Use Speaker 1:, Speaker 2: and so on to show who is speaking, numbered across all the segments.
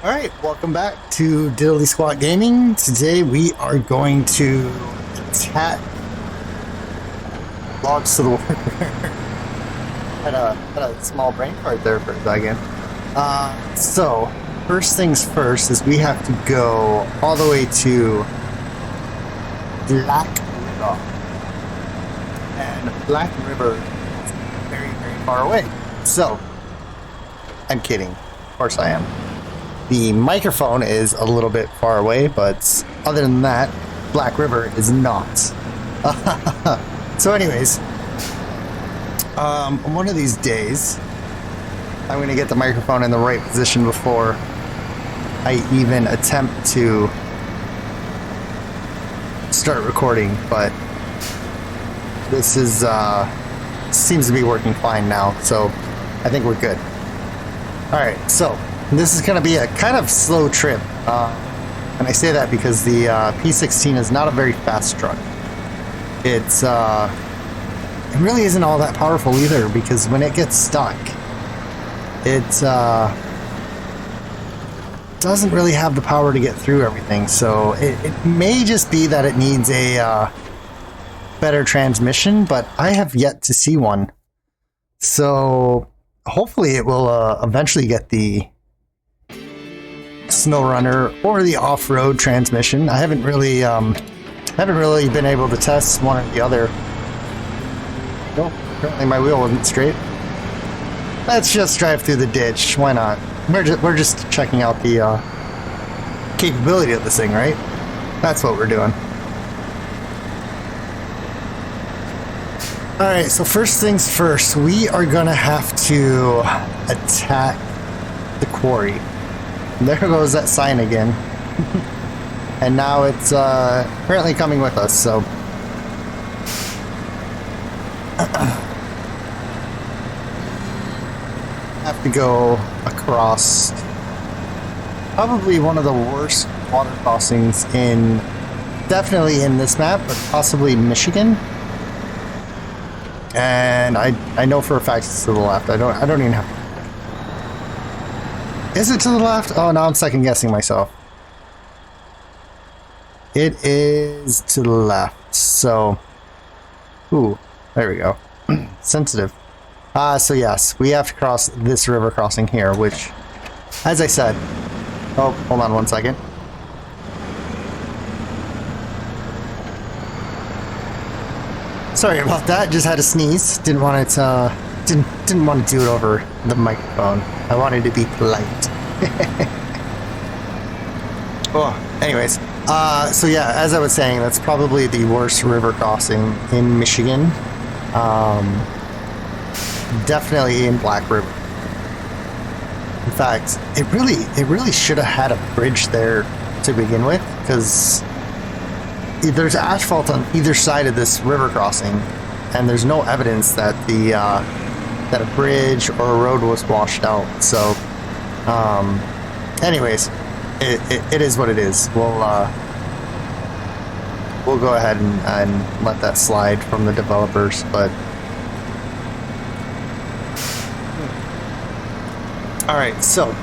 Speaker 1: Alright, welcome back to Diddly Squat Gaming. Today we are going to attack logs to the water. had a small brain fart there for a second. So, first things first is we have to go all the way to Black River. And Black River is very, very far away. So, I'm kidding. Of course I am. The microphone is a little bit far away, but other than that, Black River is not. So anyways, one of these days, I'm going to get the microphone in the right position before I even attempt to start recording, but this is seems to be working fine now, so I think we're good. Alright, so this is going to be a kind of slow trip, and I say that because the P16 is not a very fast truck. It really isn't all that powerful either, because when it gets stuck, it doesn't really have the power to get through everything. So it may just be that it needs a better transmission, but I have yet to see one. So hopefully it will eventually get the SnowRunner or the off-road transmission. I haven't really been able to test one or the other. Nope, apparently my wheel wasn't straight. Let's just drive through the ditch. Why not? We're just checking out the capability of this thing, right? That's what we're doing. Alright, so first things first, we are gonna have to attack the quarry. There goes that sign again. And now it's apparently coming with us, so have to go across probably one of the worst water crossings definitely in this map, but possibly Michigan. And I know for a fact it's to the left. I don't even have. Is it to the left? Oh, now I'm second guessing myself. It is to the left. So, ooh, there we go. Sensitive. So yes, we have to cross this river crossing here, which, as I said, oh, hold on one second. Sorry about that. Just had to sneeze. Didn't want it. Didn't want to do it over the microphone. I wanted to be polite. Oh, anyways. So yeah, as I was saying, that's probably the worst river crossing in Michigan. Definitely in Black River. In fact, it really should have had a bridge there to begin with, because there's asphalt on either side of this river crossing, and there's no evidence that that a bridge or a road was washed out. So, anyways, it is what it is. We'll go ahead and let that slide from the developers, but all right. So,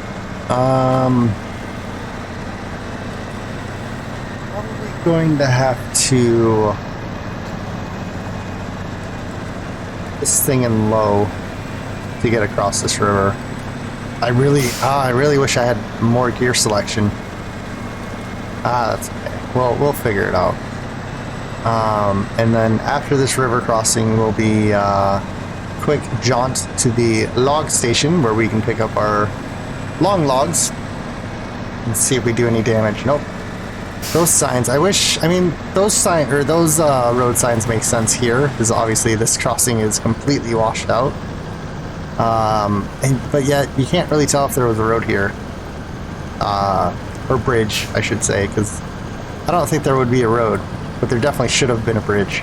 Speaker 1: probably going to have to this thing in low to get across this river. I really wish I had more gear selection. That's okay. Well, we'll figure it out. And then after this river crossing will be a quick jaunt to the log station where we can pick up our long logs and see if we do any damage. Nope. Those signs, those road signs make sense here, because obviously this crossing is completely washed out. But yet you can't really tell if there was a road here, or bridge, I should say, because I don't think there would be a road, but there definitely should have been a bridge,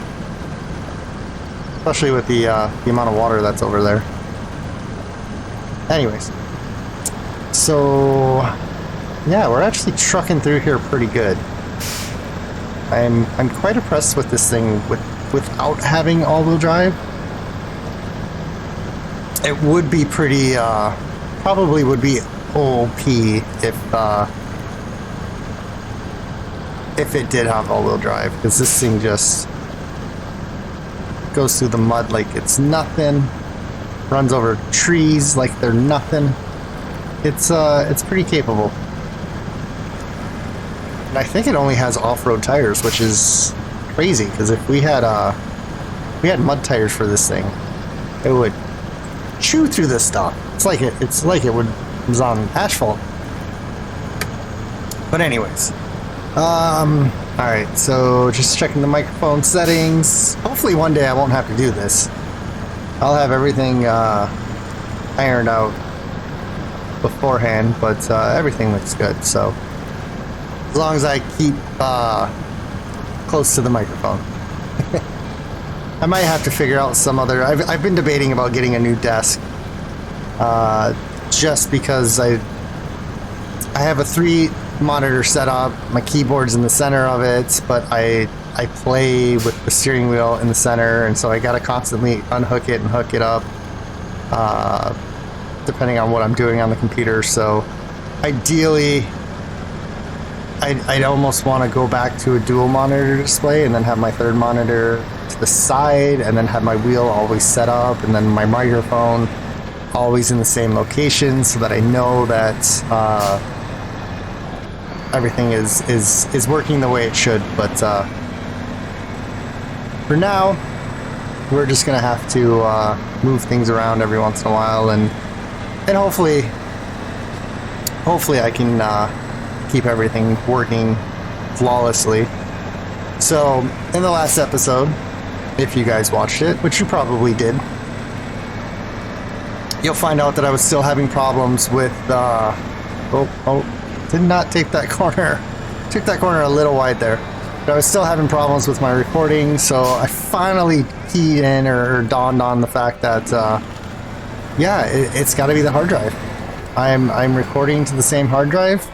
Speaker 1: especially with the amount of water that's over there. Anyways, so yeah, we're actually trucking through here pretty good. I'm quite impressed with this thing without having all-wheel drive. It would be pretty, probably would be OP if it did have all-wheel drive, because this thing just goes through the mud like it's nothing, runs over trees like they're nothing. It's pretty capable. And I think it only has off-road tires, which is crazy, because if we had mud tires for this thing, it would chew through this stuff. It's like it was on asphalt. But anyways, alright, so just checking the microphone settings. Hopefully one day I won't have to do this. I'll have everything ironed out beforehand, but everything looks good, so as long as I keep close to the microphone. I might have to figure out some other... I've been debating about getting a new desk, just because I have a 3-monitor setup. My keyboard's in the center of it, but I play with the steering wheel in the center, and so I gotta constantly unhook it and hook it up, depending on what I'm doing on the computer. So ideally, I'd almost want to go back to a dual monitor display and then have my third monitor to the side, and then have my wheel always set up, and then my microphone always in the same location, so that I know that everything is working the way it should. But for now, we're just gonna have to move things around every once in a while, and hopefully I can keep everything working flawlessly. So in the last episode, if you guys watched it, which you probably did, you'll find out that I was still having problems with did not take that corner. Took that corner a little wide there. But I was still having problems with my recording, so I finally keyed in or dawned on the fact that yeah, it's got to be the hard drive. I'm recording to the same hard drive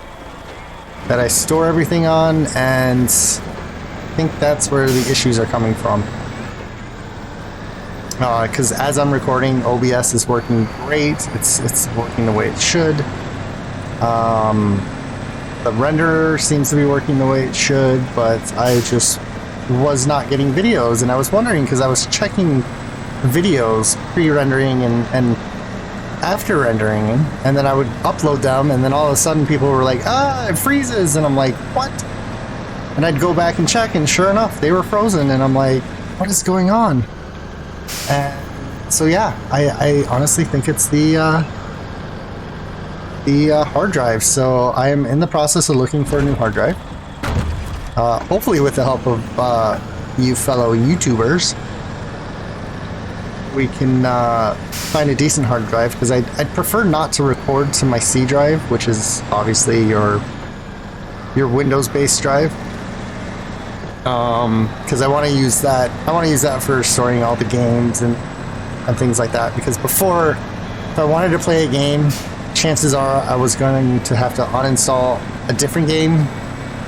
Speaker 1: that I store everything on, and I think that's where the issues are coming from. Because as I'm recording, OBS is working great. It's working the way it should. The renderer seems to be working the way it should, but I just was not getting videos, and I was wondering, because I was checking videos pre-rendering and after rendering, and then I would upload them, and then all of a sudden people were like, it freezes, and I'm like, what? And I'd go back and check, and sure enough, they were frozen, and I'm like, what is going on? And so yeah, I honestly think it's the hard drive. So I am in the process of looking for a new hard drive. Hopefully with the help of you fellow YouTubers, we can find a decent hard drive, because I'd prefer not to record to my C drive, which is obviously your Windows-based drive. Because I want to use that for storing all the games and things like that. Because before, if I wanted to play a game, chances are I was going to have to uninstall a different game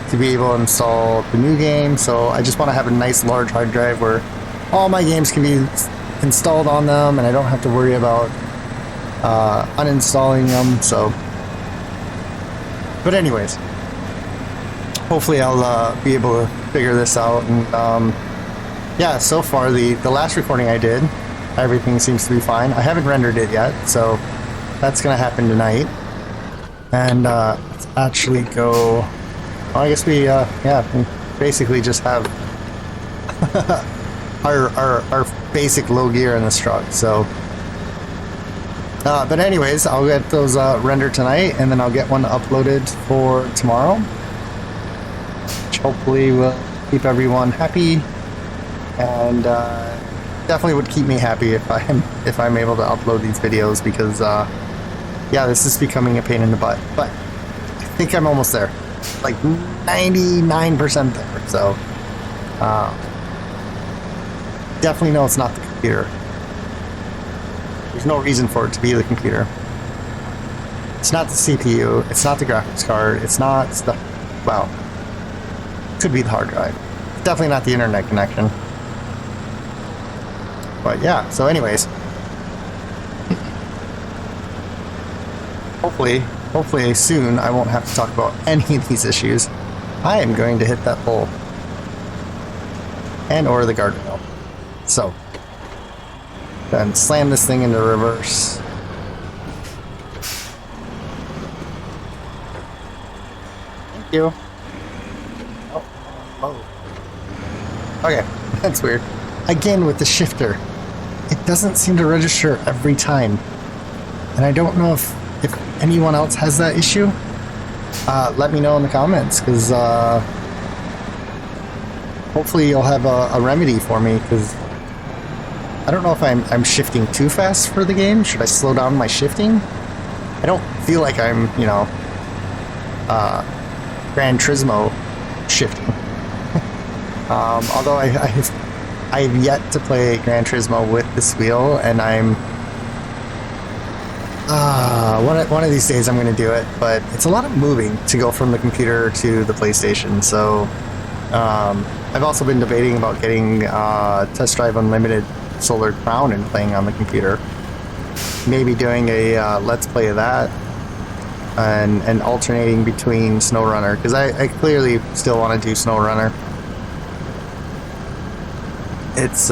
Speaker 1: to be able to install the new game. So I just want to have a nice large hard drive where all my games can be installed on them, and I don't have to worry about uninstalling them. So, but anyways, hopefully I'll be able to figure this out. And yeah, so far the last recording I did, everything seems to be fine. I haven't rendered it yet, so that's gonna happen tonight. And let's actually go. Well, I guess we basically just have our basic low gear in this truck. So but anyways, I'll get those rendered tonight, and then I'll get one uploaded for tomorrow, which hopefully will keep everyone happy, and definitely would keep me happy if I'm able to upload these videos, because yeah, this is becoming a pain in the butt, but I think I'm almost there, like 99% there. So definitely know it's not the computer. There's no reason for it to be the computer. It's not the CPU, it's not the graphics card, it's not the, well, could be the hard drive. It's definitely not the internet connection. But yeah, so anyways, hopefully hopefully soon I won't have to talk about any of these issues. I am going to hit that pole. And or the guardrail. So, then slam this thing into reverse. Thank you. Oh. Okay, that's weird. Again with the shifter. It doesn't seem to register every time. And I don't know if anyone else has that issue. Let me know in the comments, because hopefully you'll have a remedy for me, because I don't know if I'm shifting too fast for the game. Should I slow down my shifting? I don't feel like I'm, you know, Gran Turismo shifting. Although I've yet to play Gran Turismo with this wheel, and I'm one of these days I'm going to do it, but it's a lot of moving to go from the computer to the PlayStation. So I've also been debating about getting Test Drive Unlimited Solar Crown and playing on the computer. Maybe doing a Let's Play of that, and alternating between SnowRunner, because I clearly still want to do SnowRunner. It's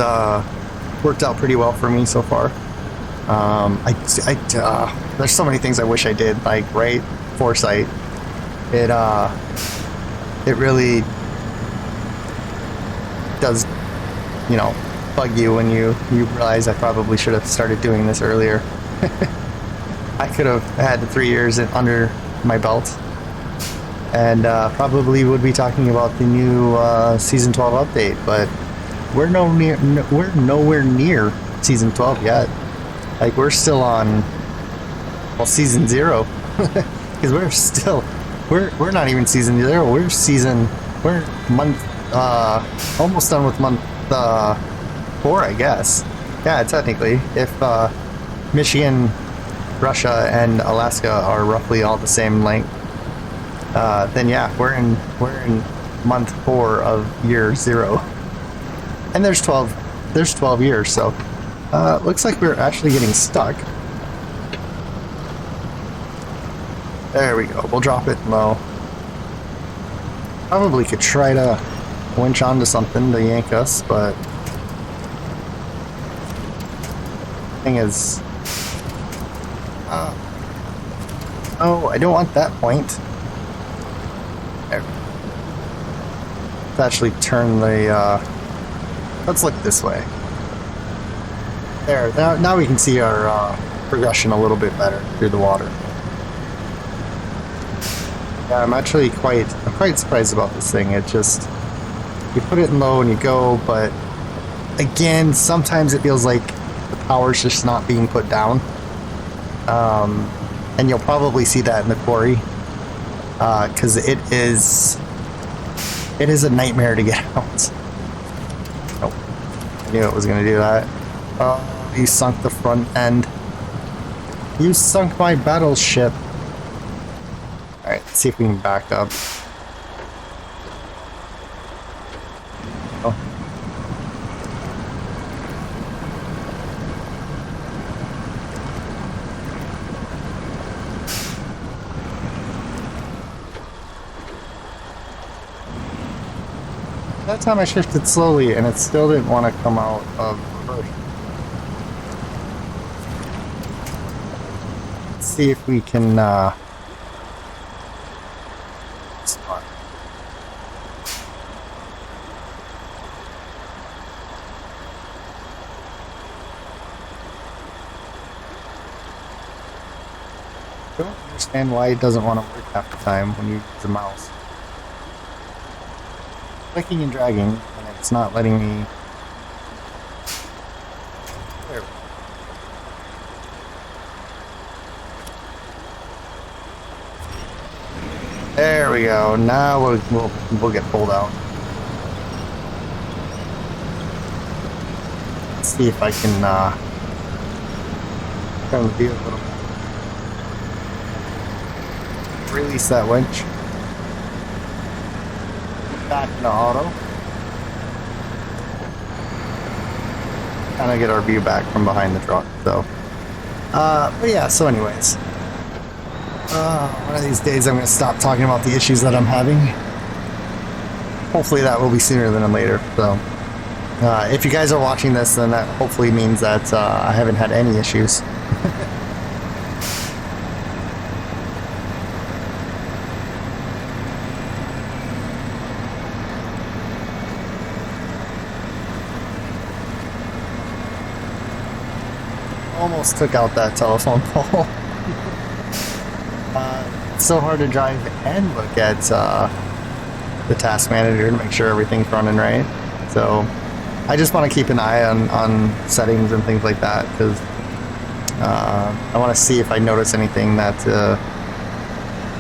Speaker 1: worked out pretty well for me so far. There's so many things I wish I did, like foresight. It really does, you know, bug you when you realize I probably should have started doing this earlier. I could have had 3 years under my belt, and probably would be talking about the new season 12 update, but we're nowhere near season 12 yet. Like, we're still on, well, season 0, because we're not even season 0. We're month almost done with month 4, I guess. Yeah, technically, if Michigan, Russia, and Alaska are roughly all the same length, then yeah, we're in month 4 of year 0. And there's 12 years, so looks like we're actually getting stuck. There we go. We'll drop it low. Probably could try to winch onto something to yank us, but thing is, oh, I don't want that point. There. Let's actually turn the. Let's look this way. There. Now we can see our progression a little bit better through the water. Yeah, I'm quite surprised about this thing. It just, you put it in low and you go, but again, sometimes it feels like the power's just not being put down. And you'll probably see that in the quarry, because it is a nightmare to get out. Nope. I knew it was going to do that. Oh, you sunk the front end. You sunk my battleship. Alright, let's see if we can back up. Oh. That time I shifted slowly and it still didn't want to come out of reverse. Let's see if we can spot. I don't understand why it doesn't want to work half the time when you use the mouse. Clicking and dragging, and it's not letting me. There. There we go. Now we'll get pulled out. Let's see if I can turn the view a little bit. Release that winch. Back into auto. Kind of get our view back from behind the truck, so. But yeah, so anyways. One of these days I'm going to stop talking about the issues that I'm having. Hopefully that will be sooner than later. So, if you guys are watching this, then that hopefully means that I haven't had any issues. Almost took out that telephone pole. It's so hard to drive and look at the task manager to make sure everything's running right. So I just want to keep an eye on settings and things like that, because I want to see if I notice anything that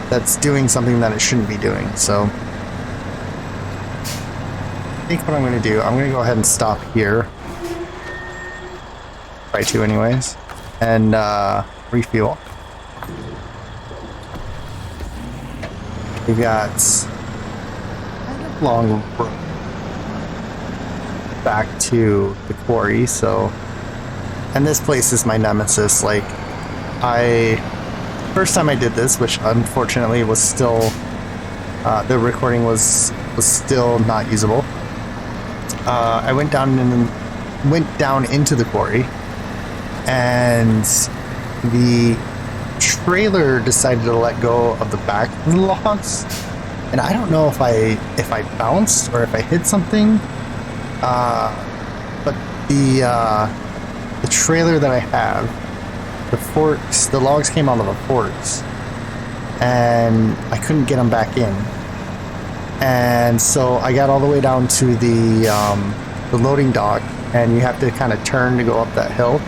Speaker 1: that's doing something that it shouldn't be doing. So I think what I'm going to do, I'm going to go ahead and stop here. Try to anyways, and refuel. We've got kind of long road back to the quarry, so, and this place is my nemesis. Like, first time I did this, which unfortunately was still, the recording was still not usable. I went down into the quarry, and the trailer decided to let go of the back of the logs, and I don't know if I bounced or if I hit something, but the trailer that I have, the logs came out of the forks, and I couldn't get them back in, and so I got all the way down to the loading dock, and you have to kind of turn to go up that hill.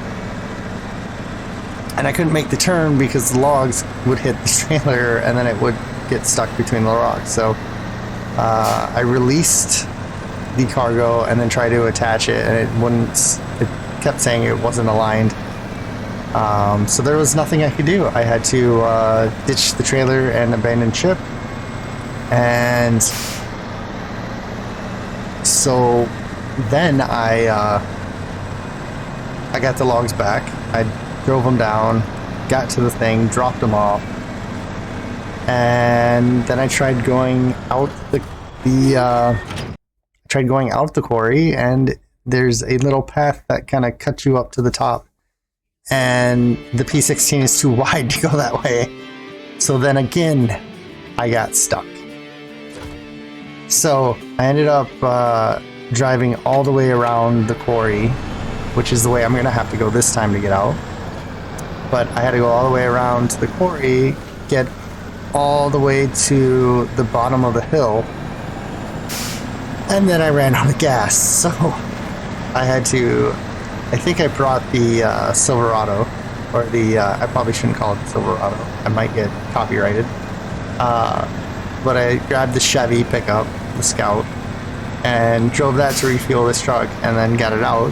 Speaker 1: And I couldn't make the turn because the logs would hit the trailer and then it would get stuck between the logs. So I released the cargo and then tried to attach it, and it kept saying it wasn't aligned. So there was nothing I could do. I had to ditch the trailer and abandon ship. And so then I got the logs back. I drove them down, got to the thing, dropped them off, and then I tried going out the quarry, and there's a little path that kind of cuts you up to the top, and the P16 is too wide to go that way. So then again, I got stuck. So I ended up driving all the way around the quarry, which is the way I'm going to have to go this time to get out. But I had to go all the way around to the quarry, get all the way to the bottom of the hill, and then I ran out of gas. So I had to, I think I brought the Silverado, or I probably shouldn't call it the Silverado. I might get copyrighted. But I grabbed the Chevy pickup, the Scout, and drove that to refuel this truck, and then got it out.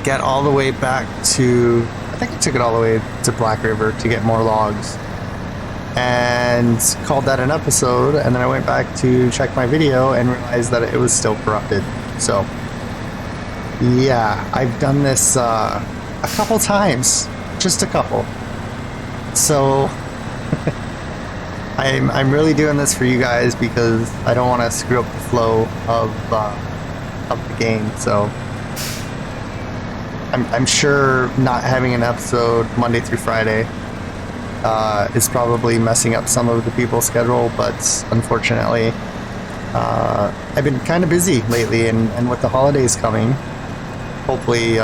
Speaker 1: Get all the way back to, I think I took it all the way to Black River to get more logs, and called that an episode. And then I went back to check my video and realized that it was still corrupted. So yeah, I've done this a couple times, just a couple. So I'm really doing this for you guys because I don't want to screw up the flow of the game. So I'm sure not having an episode Monday through Friday is probably messing up some of the people's schedule, but unfortunately, I've been kind of busy lately, and with the holidays coming, hopefully,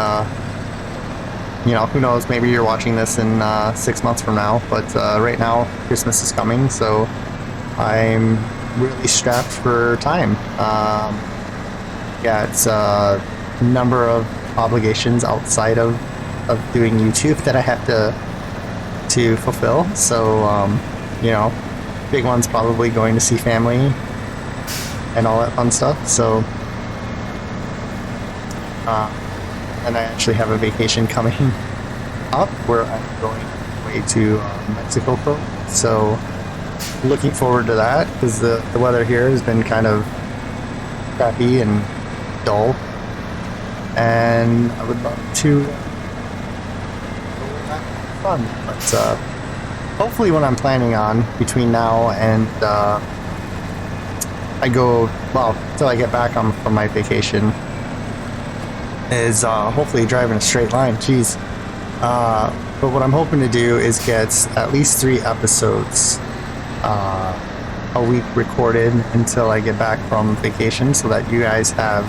Speaker 1: who knows, maybe you're watching this in 6 months from now, but right now, Christmas is coming, so I'm really strapped for time. It's a number of obligations outside of doing YouTube that I have to fulfill. So big one's probably going to see family and all that fun stuff. So and I actually have a vacation coming up where I'm going away to Mexico for. So looking forward to that, because the weather here has been kind of crappy and dull, and I would love to go back and have fun. But hopefully what I'm planning on between now and I go, well, till I get back on from my vacation is hopefully drive in a straight line. Jeez. But what I'm hoping to do is get at least 3 episodes a week recorded until I get back from vacation, so that you guys have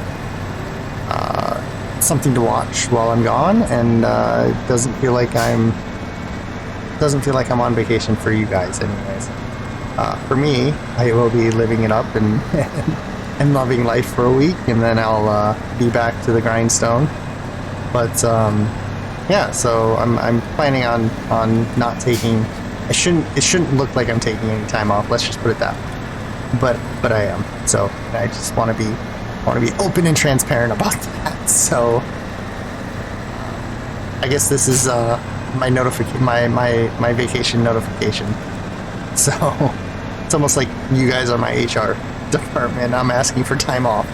Speaker 1: something to watch while I'm gone, and it doesn't feel like I'm on vacation for you guys, anyways. For me, I will be living it up and and loving life for a week, and then I'll be back to the grindstone. But yeah, so I'm planning on not taking. It shouldn't look like I'm taking any time off. Let's just put it that way. But I am. So I just want to be open and transparent about that. So I guess this is my vacation notification. So it's almost like you guys are my HR department. I'm asking for time off.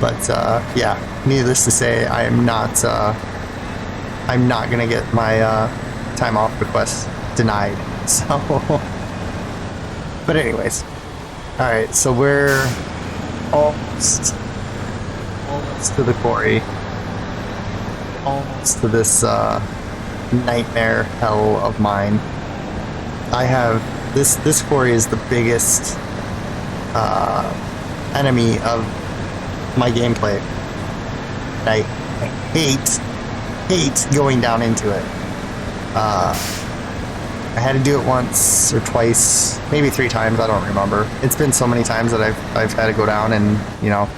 Speaker 1: But yeah, needless to say, I'm not gonna get my time off request denied. So, but anyways, all right. So we're almost to the quarry, almost to this nightmare hell of mine. I have this quarry is the biggest enemy of my gameplay. I hate going down into it. I had to do it once or twice, maybe 3 times. I don't remember. It's been so many times that I've had to go down, and or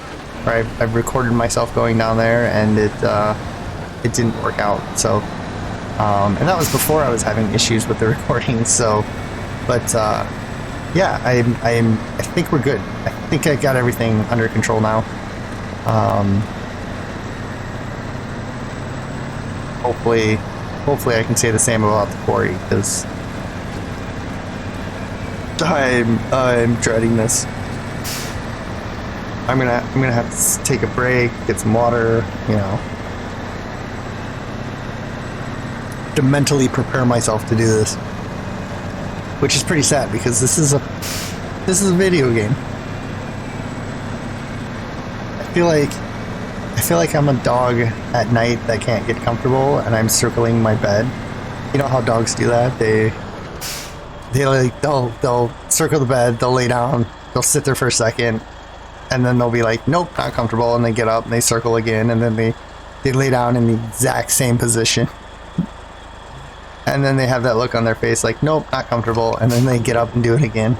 Speaker 1: I've recorded myself going down there, and it didn't work out. So, and that was before I was having issues with the recording. So, but yeah, I think we're good. I think I got everything under control now. Hopefully I can say the same about the quarry, because I'm dreading this. I'm gonna have to take a break, get some water, to mentally prepare myself to do this, which is pretty sad because this is a video game. I feel like I'm a dog at night that can't get comfortable, and I'm circling my bed. You know how dogs do that? They'll circle the bed, they'll lay down, they'll sit there for a second, and then they'll be like, nope, not comfortable, and they get up and they circle again, and then they lay down in the exact same position. And then they have that look on their face like, nope, not comfortable, and then they get up and do it again.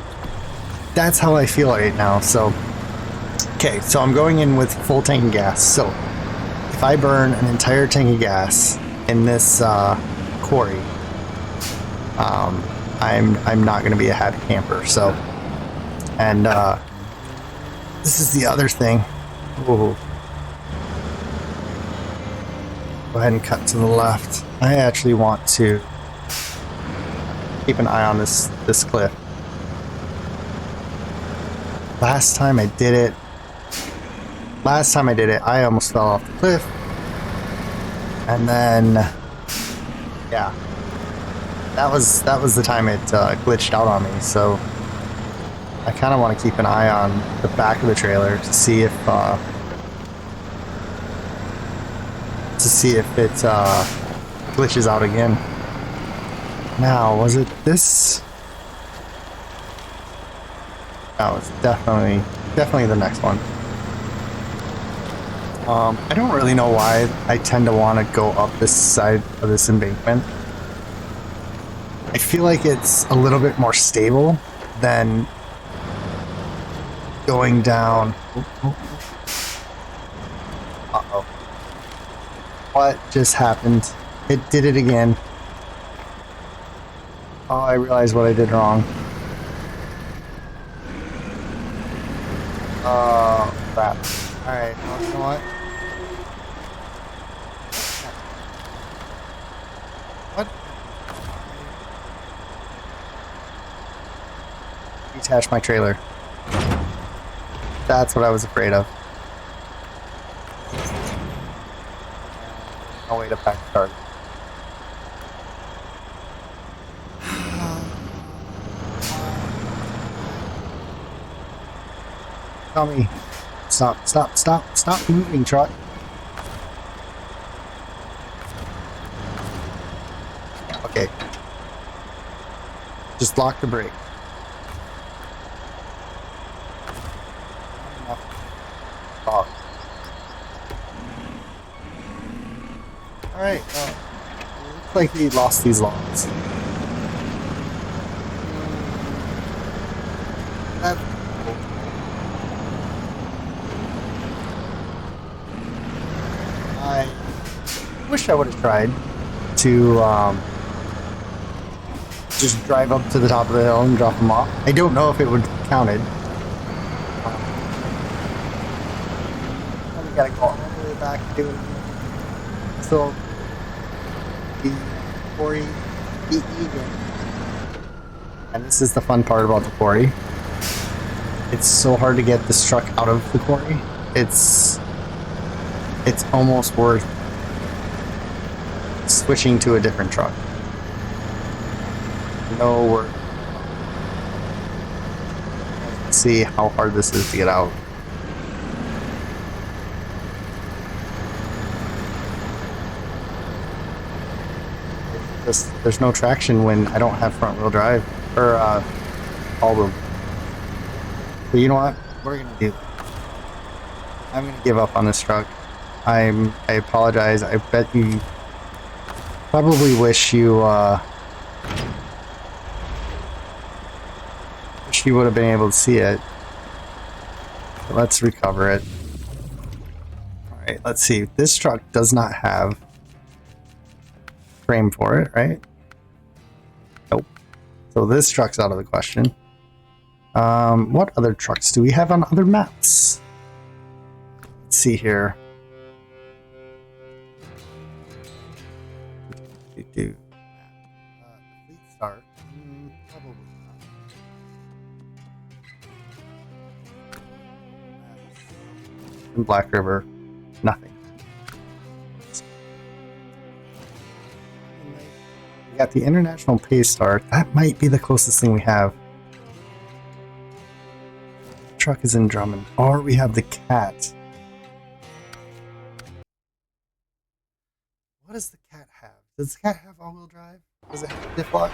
Speaker 1: That's how I feel right now. So okay, so I'm going in with full tank of gas. So if I burn an entire tank of gas in this quarry, I'm not going to be a happy camper. So, and this is the other thing. Ooh. Go ahead and cut to the left. I actually want to keep an eye on this cliff. Last time I did it, I almost fell off the cliff. And then, yeah, that was the time it glitched out on me. So I kind of want to keep an eye on the back of the trailer to see if it glitches out again. Now, was it this? No, it's definitely the next one. I don't really know why I tend to want to go up this side of this embankment. I feel like it's a little bit more stable than going down. Uh-oh. What just happened? It did it again. Oh, I realized what I did wrong. Oh, crap. Alright, well, you know what? What? Detach my trailer. That's what I was afraid of. No way to pack the car. Tommy, stop moving, truck. Okay. Just lock the brake. Oh. Alright, looks like we lost these logs. That's cool. I wish I would have tried to just drive up to the top of the hill and drop them off. I don't know if it would have counted. We gotta go all the way back and do it again. So the quarry be even. And this is the fun part about the quarry. It's so hard to get this truck out of the quarry. It's almost worth switching to a different truck. No work. Let's see how hard this is to get out. There's no traction when I don't have front wheel drive or all wheel. But you know what? We're gonna do. I'm gonna give up on this truck. I apologize. I bet you probably wish you would have been able to see it. But let's recover it. Alright, let's see. This truck does not have frame for it, right? Nope. So this truck's out of the question. What other trucks do we have on other maps? Let's see here. Fleet start. Probably not. In Black River, nothing. We got the International Pay Star. That might be the closest thing we have. The truck is in Drummond. Or we have the Cat. What does the Cat have? Does the Cat have all-wheel drive? Does it have diff lock?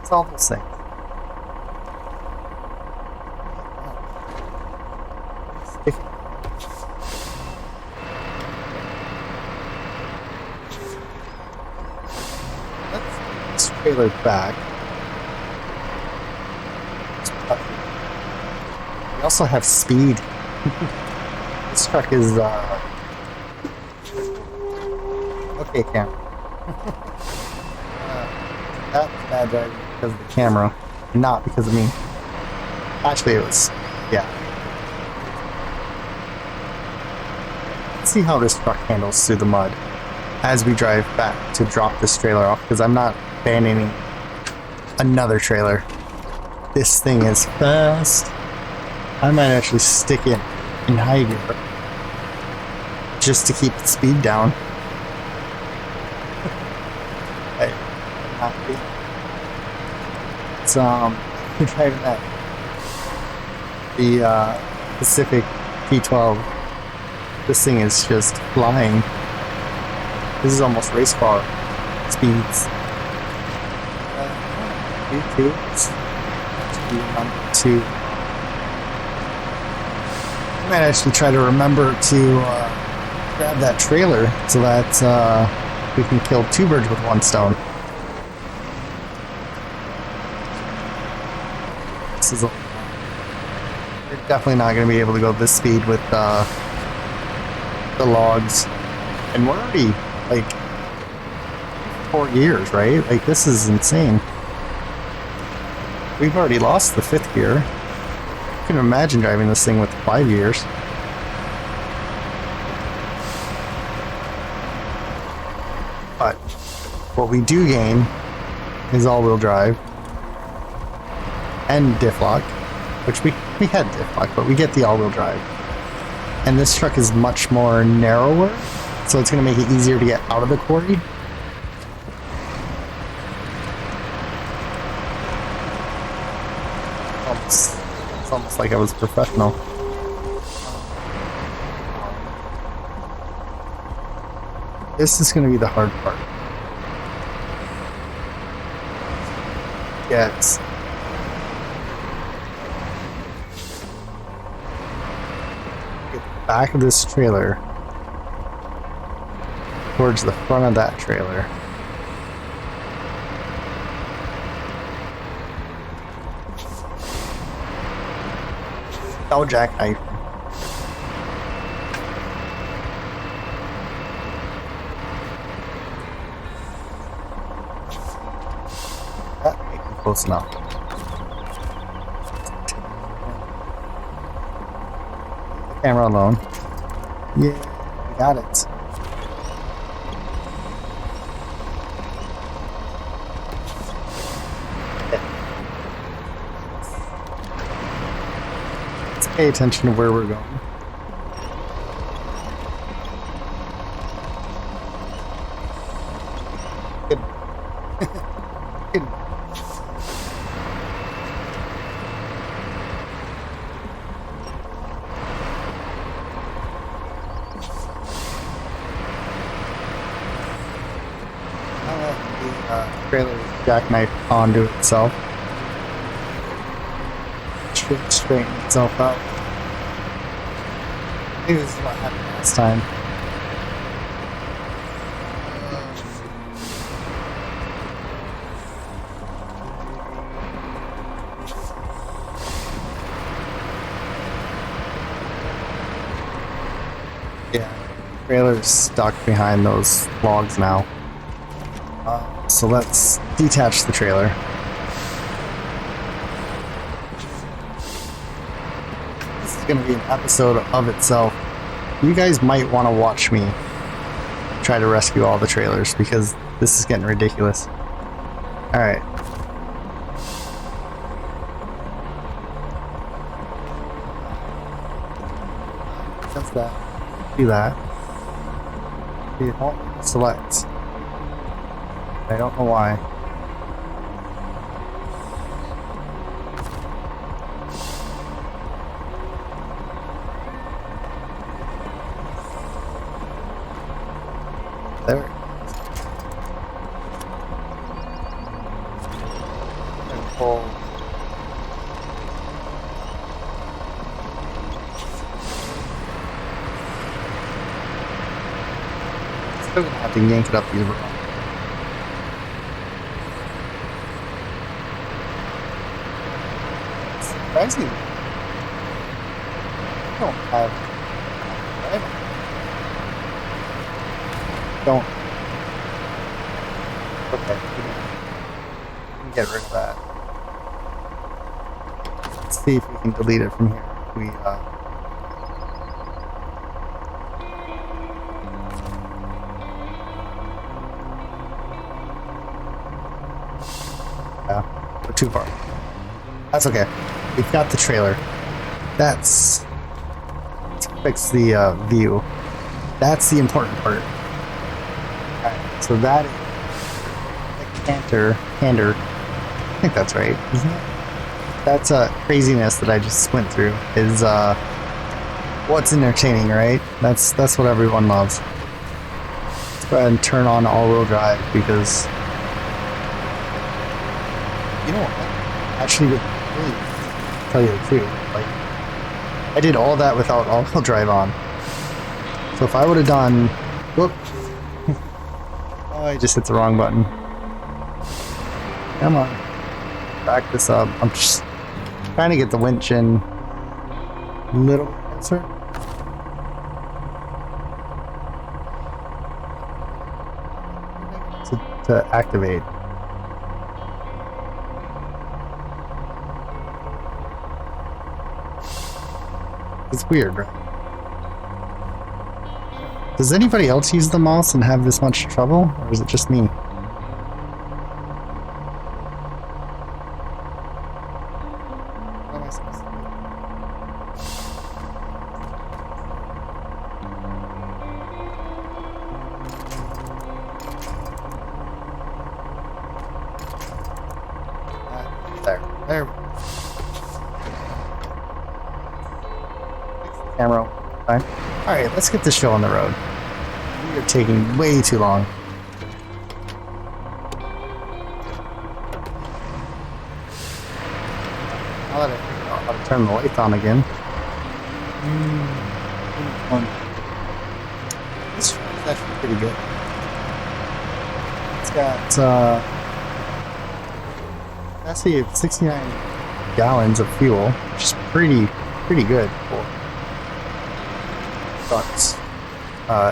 Speaker 1: It's all those things. Sticky. Let's put this trailer back. We also have speed. This truck is okay, camera. That was bad driving because of the camera, not because of me. Actually, it was, yeah. Let's see how this truck handles through the mud as we drive back to drop this trailer off, because I'm not abandoning another trailer. This thing is fast. I might actually stick it in high gear just to keep the speed down. It's we're driving that the Pacific P12. This thing is just flying. This is almost race car speeds. To I might actually try to remember to grab that trailer so that we can kill two birds with one stone. We're definitely not going to be able to go this speed with the logs, and we're already like 4 years, right? Like, this is insane. We've already lost the 5th gear. I can imagine driving this thing with 5 years. But what we do gain is all-wheel drive and diff lock, which we had diff lock, but we get the all-wheel drive. And this truck is much more narrower, so it's going to make it easier to get out of the quarry. It's almost like I was professional. This is going to be the hard part. Yes. Get the back of this trailer towards the front of that trailer. Oh, jackknife. That might be close enough. The camera alone. Yeah, we got it. Pay attention to where we're going. Good. Good. I'll let the trailer jackknife onto itself. Straighten itself out. Maybe this is what happened last time. Yeah, trailer's stuck behind those logs now. So let's detach the trailer. Going to be an episode of itself. You guys might want to watch me try to rescue all the trailers because this is getting ridiculous. Alright. That's that. Do that. Select. I don't know why. There. And pull. Still gonna have to yank it up these rocks. Surprising. I don't have. Don't. Okay. We can get rid of that. Let's see if we can delete it from here. Yeah, we're too far. That's okay. We've got the trailer. Let's fix the view. That's the important part. So that canter, I think that's right, isn't it? That's craziness that I just went through is what's entertaining, right? That's what everyone loves. Let's go ahead and turn on all-wheel drive because you know what? Actually, to really tell you the truth, like I did all that without all-wheel drive on. So if I would have done, whoop. I just hit the wrong button. Come on. Back this up. I'm just trying to get the winch in a little closer. To activate. It's weird, right? Does anybody else use the mouse and have this much trouble, or is it just me? What am I supposed to do? There. fine. Alright, let's get this show on the road. We are taking way too long. Now that I figured out how to turn the lights on again. This truck is actually pretty good. It's got capacity of 69 gallons of fuel, which is pretty good for trucks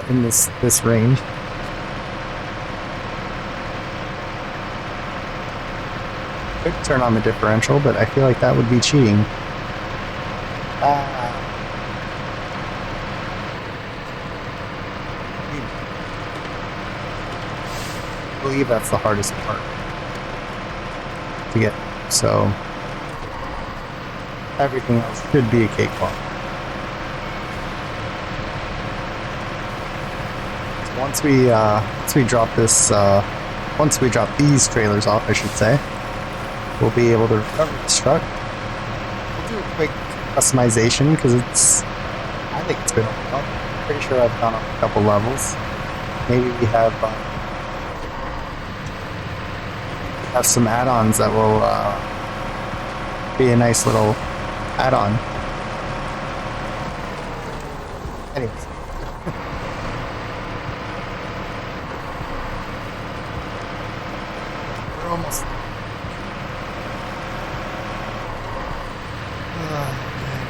Speaker 1: in this range. Could turn on the differential, but I feel like that would be cheating. I believe that's the hardest part to get, so everything else should be a cakewalk. So once we drop this, once we drop these trailers off, I should say, we'll be able to recover this truck. We'll do a quick customization because I think it's been well. I'm pretty sure I've gone up a couple levels. Maybe we have some add-ons that will be a nice little add-on. Anyways. We're almost there.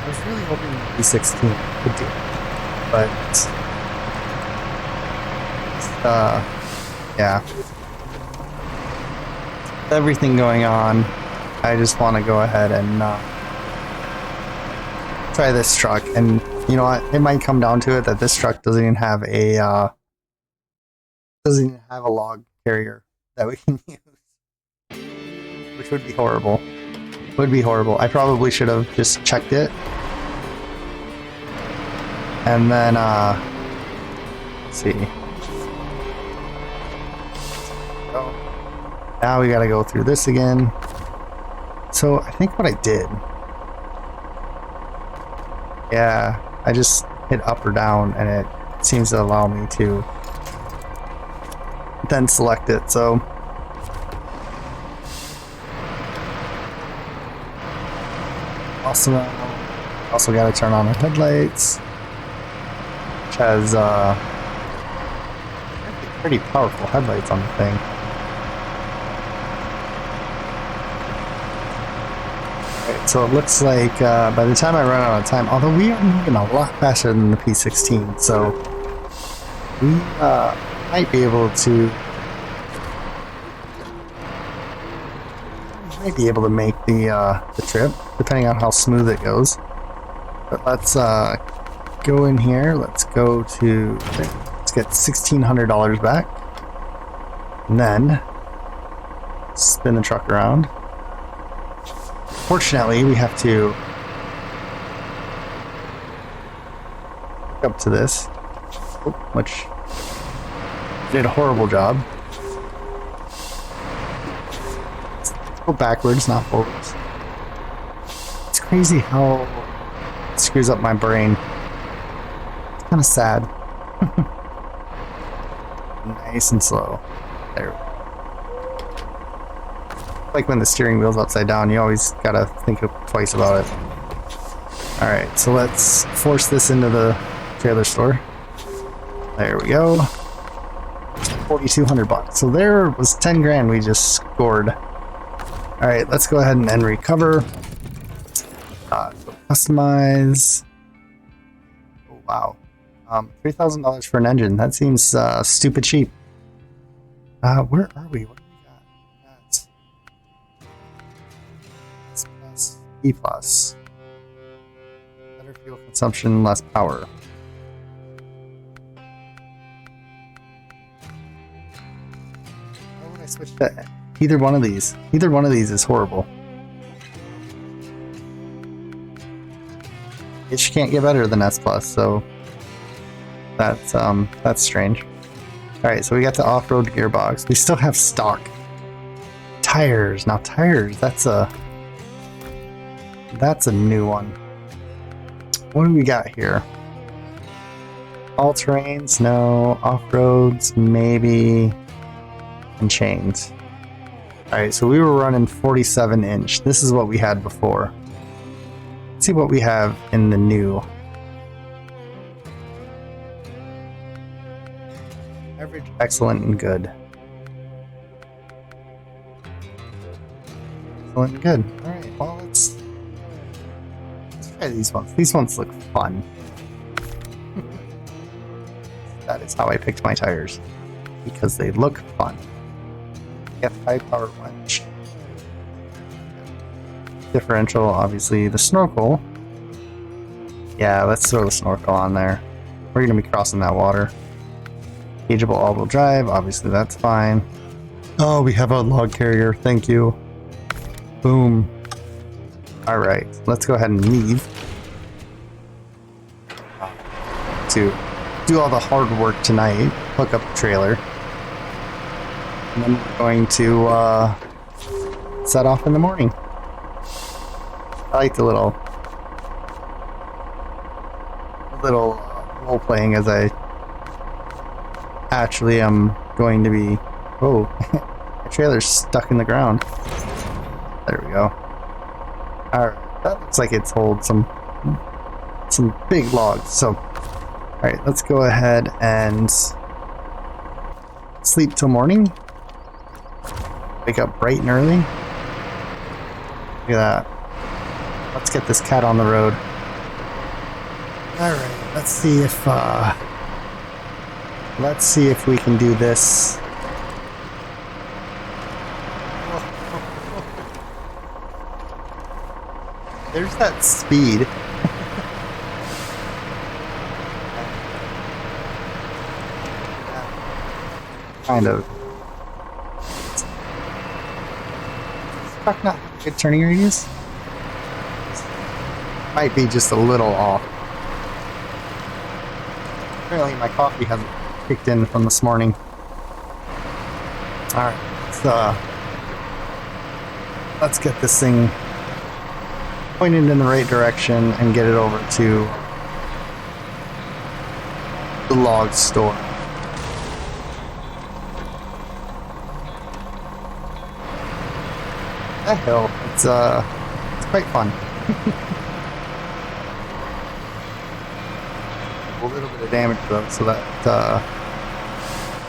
Speaker 1: I was really hoping B16 could do it, but yeah. Everything going on, I just want to go ahead and try this truck. And you know what? It might come down to it that this truck doesn't even have a log carrier that we can use, which would be horrible. Would be horrible. I probably should have just checked it, and then let's see. Oh. Now we gotta go through this again. So I think what I did, yeah, I just hit up or down and it seems to allow me to then select it. So also gotta turn on the headlights, which has pretty powerful headlights on the thing. So it looks like by the time I run out of time, although we are moving a lot faster than the P16, so we might be able to make the trip, depending on how smooth it goes. But let's go in here. Let's get $1,600 back, and then spin the truck around. Fortunately, we have to hook up to this, which did a horrible job. Let's go backwards, not forwards. It's crazy how it screws up my brain. It's kind of sad. Nice and slow. There we go. Like when the steering wheel's upside down, you always gotta think twice about it. Alright, so let's force this into the trailer store. There we go. 4,200 bucks. So there was 10 grand we just scored. Alright, let's go ahead and recover. Customize. Oh, wow. $3,000 for an engine. That seems stupid cheap. Where are we? What do we got? That's plus E plus. Better fuel consumption, less power. Why would I switch to either one of these? Either one of these is horrible. It can't get better than S plus, so that's strange. Alright, so we got the off-road gearbox. We still have stock tires. Now tires, that's a new one. What do we got here? All terrains, no. Off-roads, maybe. And chains. Alright, so we were running 47 inch. This is what we had before. Let's see what we have in the new. Average, excellent, and good. Excellent and good. Alright, well, let's try these ones. These ones look fun. That is how I picked my tires. Because they look fun. High power winch. Differential, obviously. The snorkel. Yeah, let's throw the snorkel on there. We're going to be crossing that water. Gaugeable all-wheel drive, obviously that's fine. Oh, we have a log carrier, thank you. Boom. Alright, let's go ahead and leave. To do all the hard work tonight, hook up the trailer. And then we're going to set off in the morning. I like the little role playing as I actually am going to be. Oh, my trailer's stuck in the ground. There we go. Alright, that looks like it's hold some big logs. So, alright, let's go ahead and sleep till morning. Wake up bright and early. Look at that. Let's get this cat on the road. Alright, let's see if we can do this. There's that speed. Kind of. Not good turning radius. Might be just a little off. Apparently my coffee hasn't kicked in from this morning. Alright, let's get this thing pointed in the right direction and get it over to the log store. That hill, it's quite fun. A little bit of damage though, so that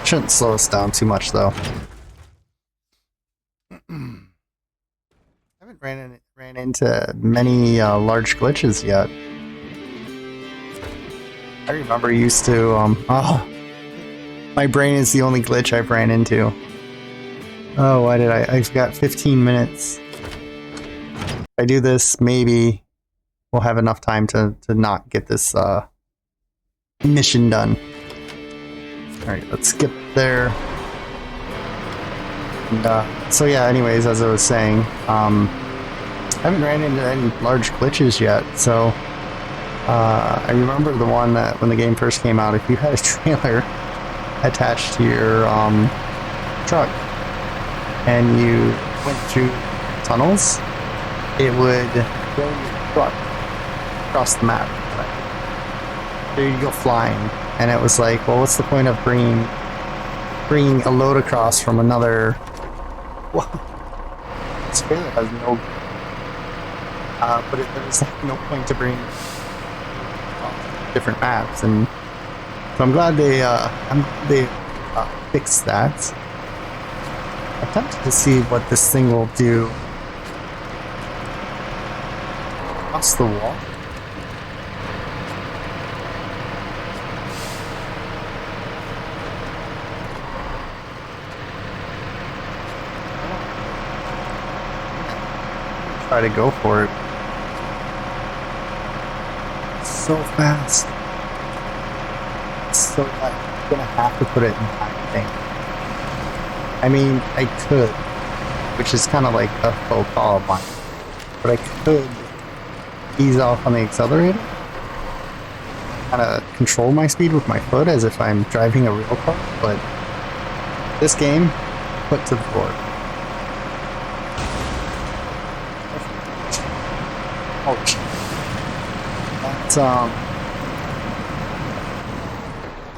Speaker 1: shouldn't slow us down too much though. I haven't ran into many large glitches yet. I remember used to oh, my brain is the only glitch I've ran into. Oh, why did I've got 15 minutes. If I do this, maybe we'll have enough time to not get this mission done. Alright, let's skip there. And, so yeah, anyways, as I was saying, I haven't ran into any large glitches yet, so I remember the one that when the game first came out, if you had a trailer attached to your truck, and you went through tunnels, it would throw your truck across the map. There you go flying, and it was like, well, what's the point of bringing a load across from another? Well, this trailer has no, but there's like no point to bring different maps, and so I'm glad they fixed that. I'm tempted to see what this thing will do across the wall. Try to go for it. So fast. So I'm gonna have to put it in high, I think. I mean, I could, which is kind of like a faux pas of mine, but I could ease off on the accelerator, kind of control my speed with my foot as if I'm driving a real car, but this game, foot to the floor. Ouch. That's,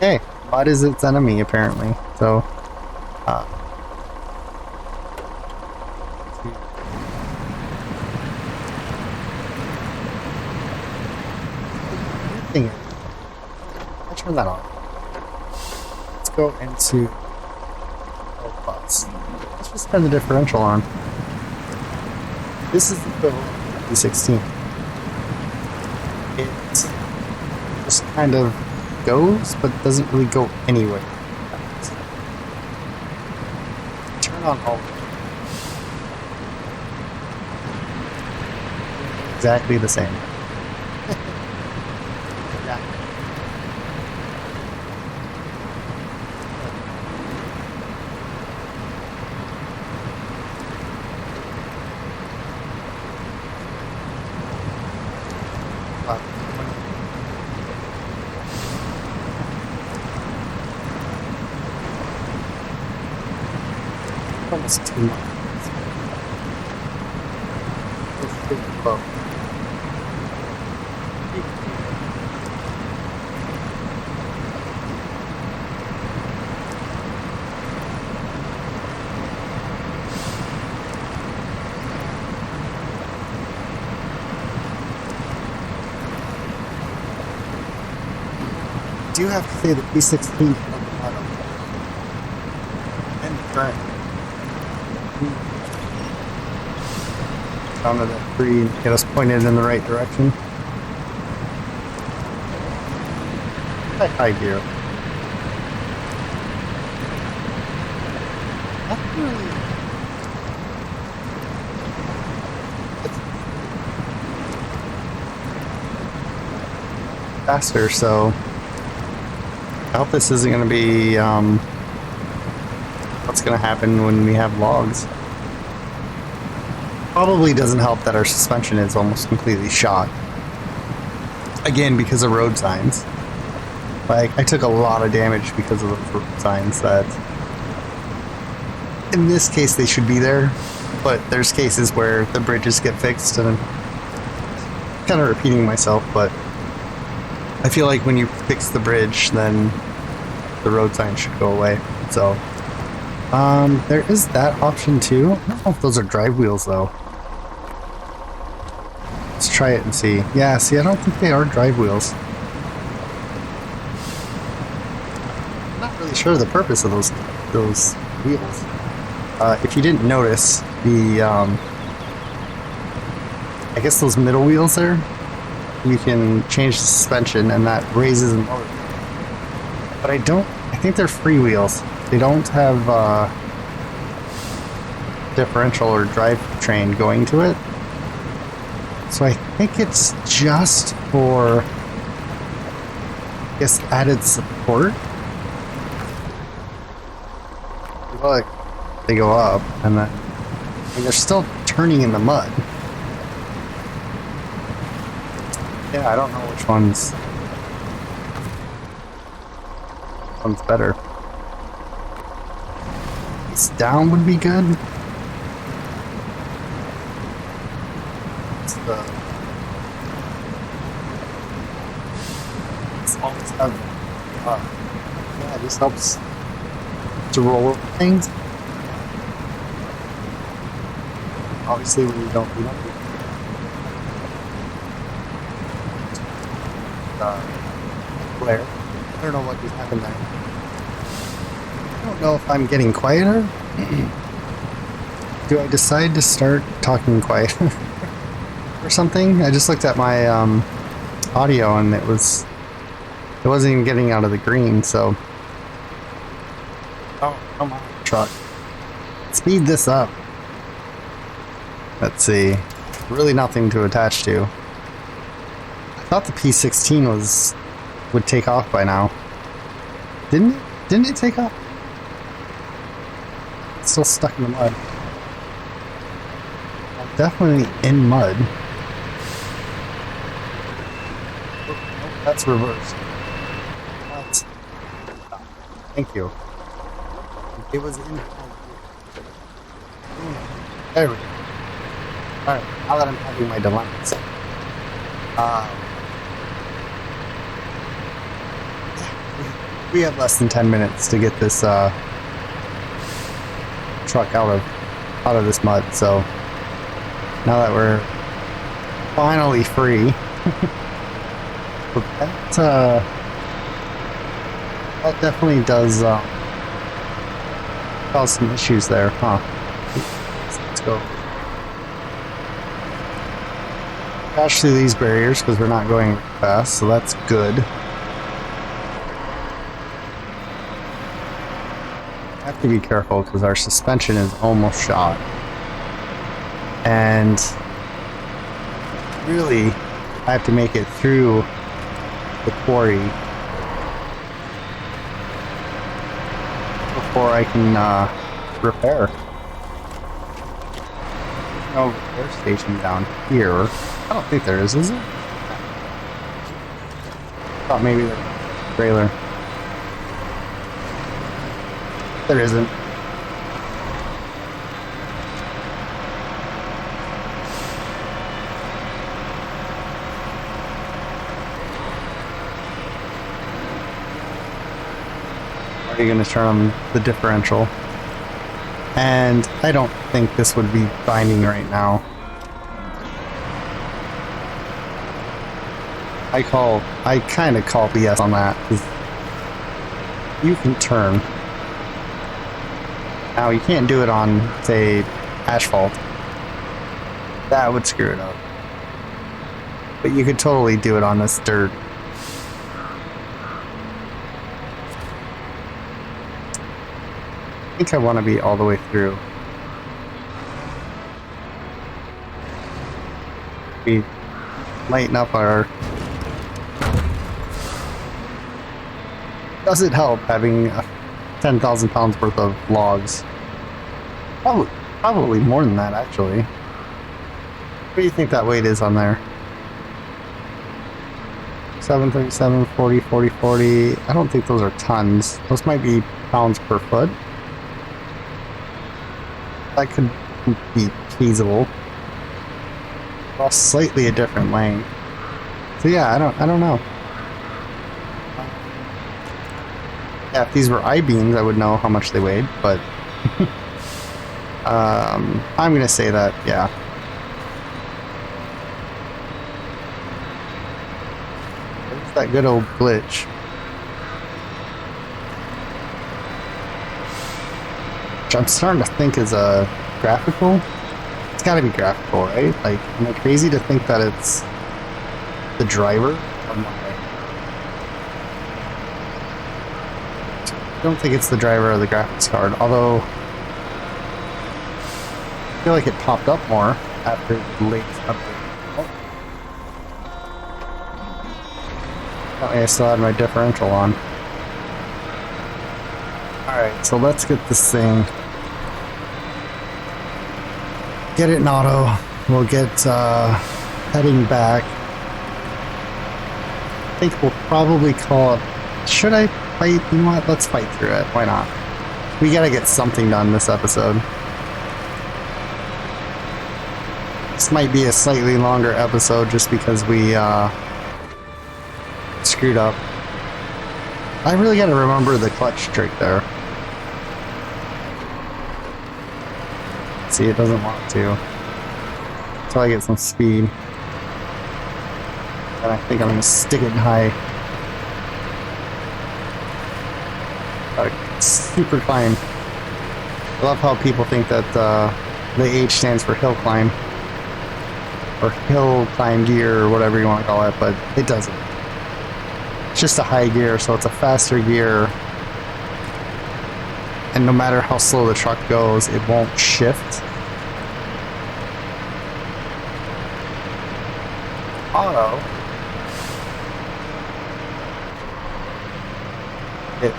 Speaker 1: Hey, mud is its enemy apparently. So, uh, thing is, I'll turn that on. Let's go into let's just turn the differential on. This is the equivalent of V16. It just kind of goes, but doesn't really go anywhere. Turn on all. Exactly the same. Yeah. Almost too much. It's pretty low. I do have to say the P16 and the current found that tree get us pointed in the right direction. High gear. That's really faster, so I hope this isn't going to be what's going to happen when we have logs. Probably doesn't help that our suspension is almost completely shot. Again, because of road signs. Like, I took a lot of damage because of those road signs that, in this case, they should be there, but there's cases where the bridges get fixed, and I'm kind of repeating myself, but I feel like when you fix the bridge, then the road sign should go away. So, there is that option too. I don't know if those are drive wheels though. Let's try it and see. Yeah, see, I don't think they are drive wheels. I'm not really sure the purpose of those wheels. If you didn't notice, the I guess those middle wheels there, you can change the suspension and that raises and lowers. But I think they're free wheels. They don't have differential or drivetrain going to it. So I think it's just for, I guess, added support. Look, they go up, and then they're still turning in the mud. Yeah, I don't know which one's better. It's down would be good. It's always have, yeah, this helps to roll over things. Obviously, when you don't flare. I don't know what just happened there. I don't know if I'm getting quieter. Do I decide to start talking quiet or something? I just looked at my audio and it wasn't even getting out of the green, so. Oh, come on, truck. Speed this up. Let's see. Really nothing to attach to. I thought the P16 would take off by now. Didn't it? Didn't it take off? It's still stuck in the mud. I'm definitely in mud. Oh, that's reversed. Thank you. It was in. There we go. Alright, now that I'm having my dilemmas. We have less than 10 minutes to get this truck out of this mud, so now that we're finally free. But that definitely does cause some issues there, huh? Let's go. Crash through these barriers because we're not going fast, so that's good. I have to be careful because our suspension is almost shot. And really, I have to make it through the quarry before I can repair. No repair station down here. I don't think there is it? Thought maybe the trailer. There isn't. Already going to turn on the differential. And I don't think this would be binding right now. I kind of call BS on that. You can turn. Now, you can't do it on, say, asphalt. That would screw it up. But you could totally do it on this dirt. I think I want to be all the way through. We lighten up our... Does it help having 10,000 pounds worth of logs? Probably more than that, actually. What do you think that weight is on there? 737, 40, 40, 40. I don't think those are tons. Those might be pounds per foot. That could be feasible. Well, slightly a different length. So yeah, I don't know. Yeah, if these were I-beams, I would know how much they weighed, but I'm gonna say that, yeah. There's that good old glitch. Which I'm starting to think is a graphical. It's gotta be graphical, right? Like, am I crazy to think that it's the driver? I don't think it's the driver of the graphics card, although I feel like it popped up more after the latest update. Oh, I still had my differential on. Alright, so let's get this thing. Get it in auto. We'll get heading back. I think we'll probably call it. Should I fight? You know what? Let's fight through it. Why not? We gotta get something done this episode. This might be a slightly longer episode just because we screwed up. I really gotta remember the clutch trick there. See, it doesn't want to. Until I get some speed. And I think I'm gonna stick it high. Super climb. I love how people think that the H stands for hill climb. Or hill climb gear, or whatever you want to call it, but it doesn't. It's just a high gear, so it's a faster gear. And no matter how slow the truck goes, it won't shift. Auto. It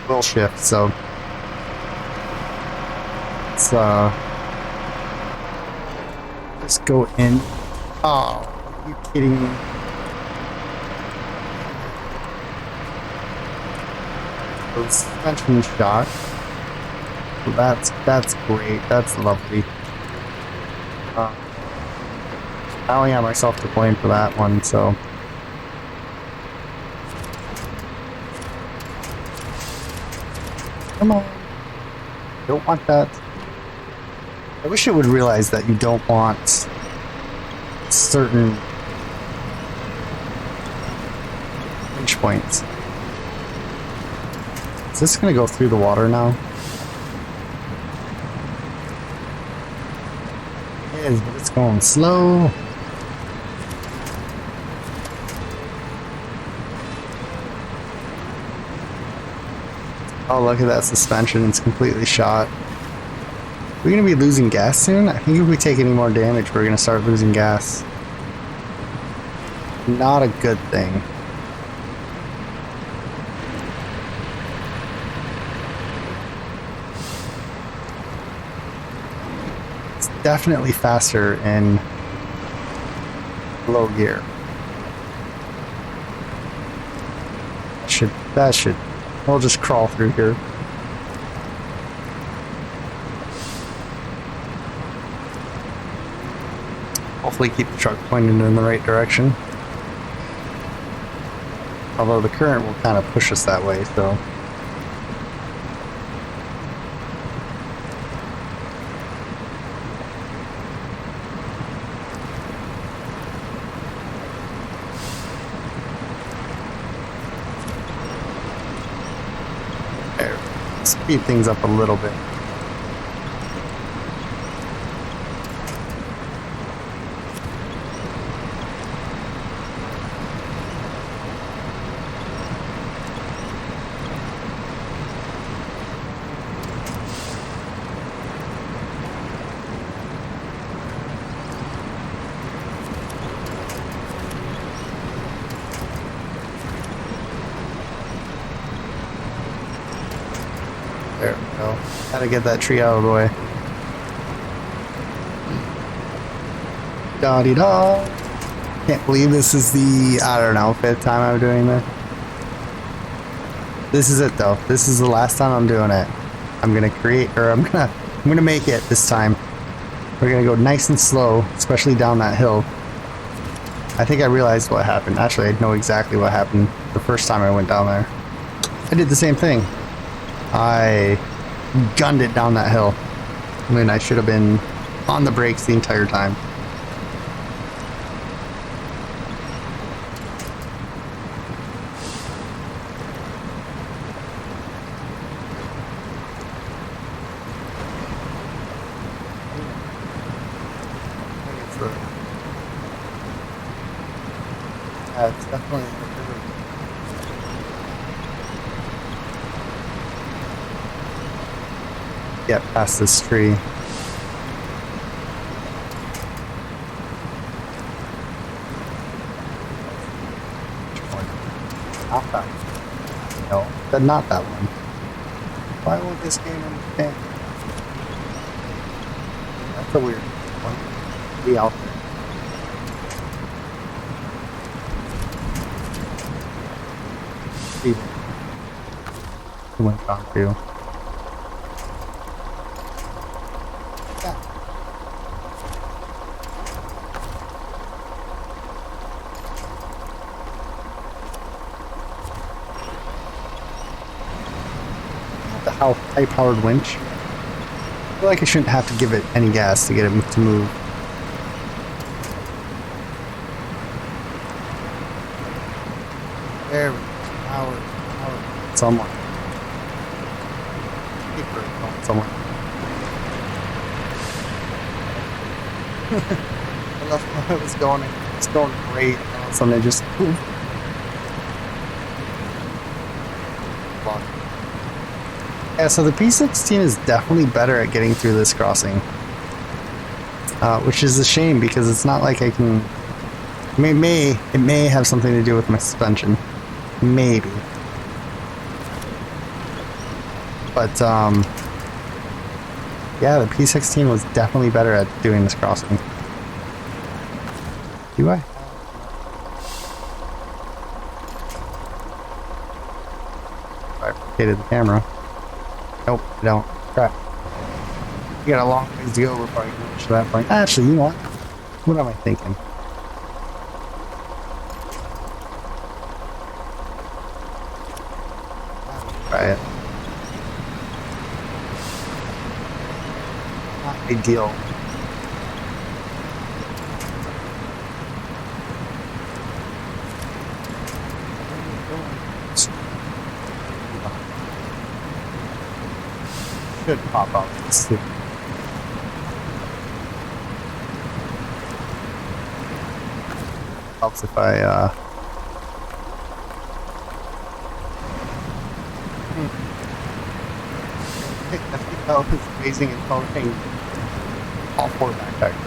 Speaker 1: will shift, so let's just go in. Oh, are you kidding me? So the suspension shot. So that's great. That's lovely. I only have myself to blame for that one, so Come on. Don't want that. I wish it would realize that you don't want certain pinch points. Is this going to go through the water now? It is, but it's going slow. Oh, look at that suspension. It's completely shot. We're going to be losing gas soon? I think if we take any more damage, we're going to start losing gas. Not a good thing. It's definitely faster in low gear. That should. We'll just crawl through here. Hopefully keep the truck pointed in the right direction. Although the current will kind of push us that way, so. There. Speed things up a little bit. There we go. Gotta get that tree out of the way. Da-dee-da. Can't believe this is the, I don't know, 5th time I'm doing this. This is it though. This is the last time I'm doing it. I'm gonna make it this time. We're gonna go nice and slow, especially down that hill. I think I realized what happened. Actually, I know exactly what happened the first time I went down there. I did the same thing. I gunned it down that hill when I should have been on the brakes the entire time. It's definitely get past this tree. Not that one. No, not that one. Why won't this game understand? That's a weird one. Be out there. Went on too. The high-powered winch. I feel like I shouldn't have to give it any gas to get it to move. There we go. Power. Someone. Someone. I love how it was going. It's going great. And all of a sudden it just poof. Yeah, so the P16 is definitely better at getting through this crossing. Which is a shame because it's not like I can... it may have something to do with my suspension. Maybe. But, yeah, the P16 was definitely better at doing this crossing. Do I? I rotated the camera. Nope, I don't. Crap. You got a long ways to go before I can reach that point. Actually, you know what? What am I thinking? Try it. ideal. Should pop up. Let's see. Helps if I I think that was amazing in coloring all four backpacks.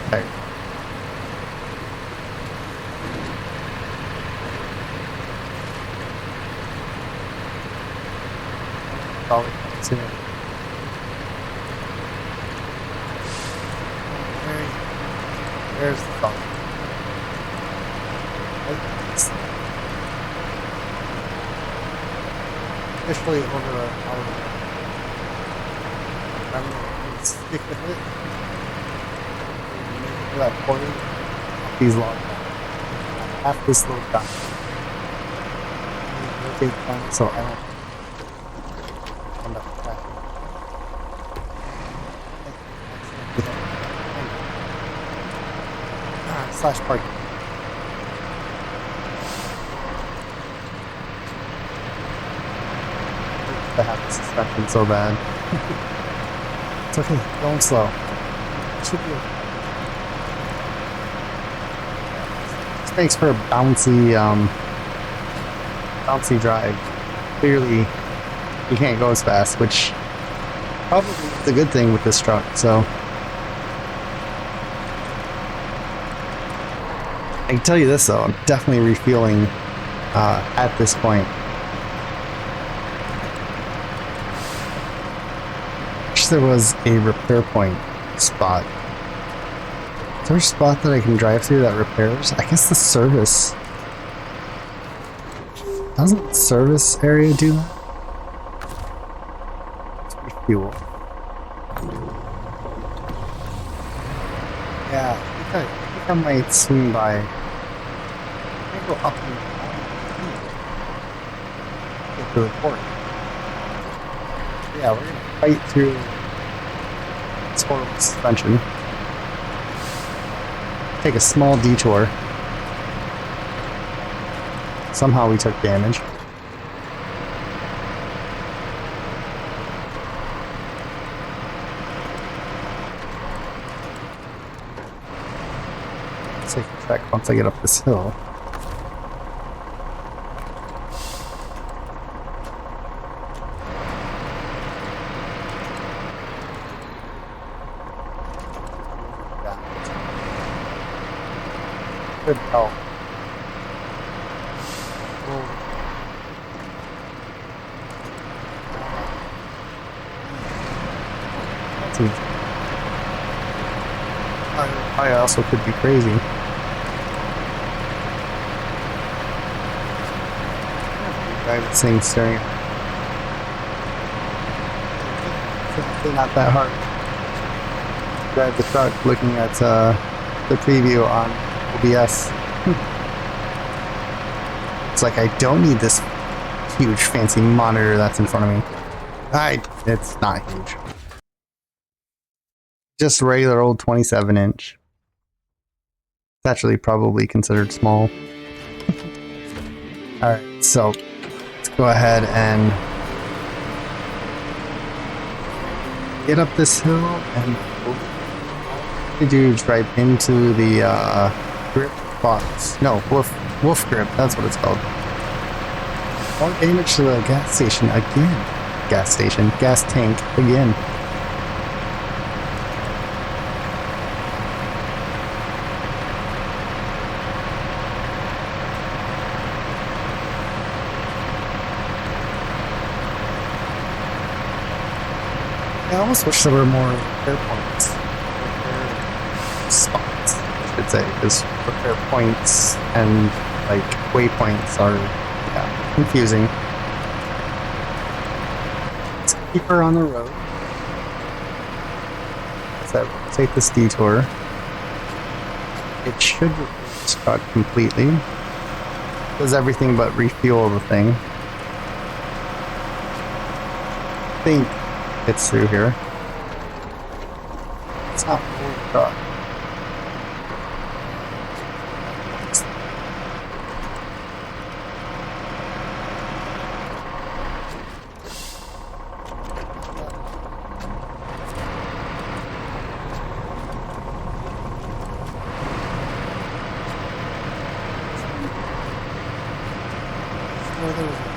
Speaker 1: Okay. Probably soon. There's the thought. Officially over an hour. I'm going to stick with it. For that portal, these logs. Half this little dot. Rotate down so I don't end up crashing. Slash parking. I have the suspension so bad. It's okay, going slow. It should be okay. This makes for a bouncy drive. Clearly, you can't go as fast, which probably is a good thing with this truck, so. I can tell you this though, I'm definitely refueling at this point. Wish there was a repair point spot. Is there a spot that I can drive through that repairs? I guess the service. Doesn't the service area do that? Let's refuel. Yeah, I think I might swing by. Go up and down. Get to the port. Yeah, we're gonna fight through this horrible suspension. Take a small detour. Somehow we took damage. Let's take a check once I get up this hill. Good help. That's easy. I also could be crazy. Drive this thing staring at. It's not that hard. Drive the truck looking at the preview on OBS. It's like I don't need this huge fancy monitor that's in front of me. It's not huge. Just regular old 27-inch. It's actually probably considered small. Alright, so let's go ahead and get up this hill and we do drive into the grip box. No, wolf grip, that's what it's called. More damage to the gas station again. Gas tank again. I almost wish there were more repair points. Repair spots, I should say, because repair points and like waypoints are confusing. Let's keep her on the road. So we'll take this detour. It should repair this truck completely. Does everything but refuel the thing. think it's through here. It's not really truck.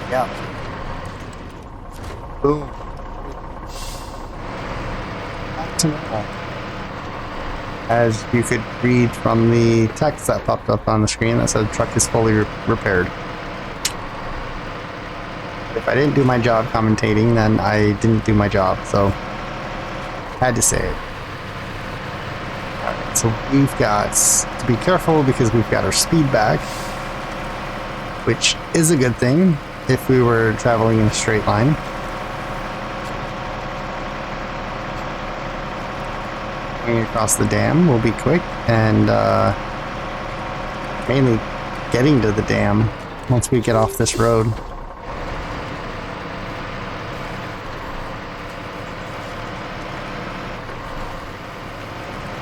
Speaker 1: Yeah. Boom. Back to normal. As you could read from the text that popped up on the screen that said truck is fully repaired. If I didn't do my job commentating, then I didn't do my job, so had to say it. Alright, so we've got to be careful because we've got our speed back, which is a good thing if we were traveling in a straight line. Going across the dam will be quick, and mainly getting to the dam once we get off this road.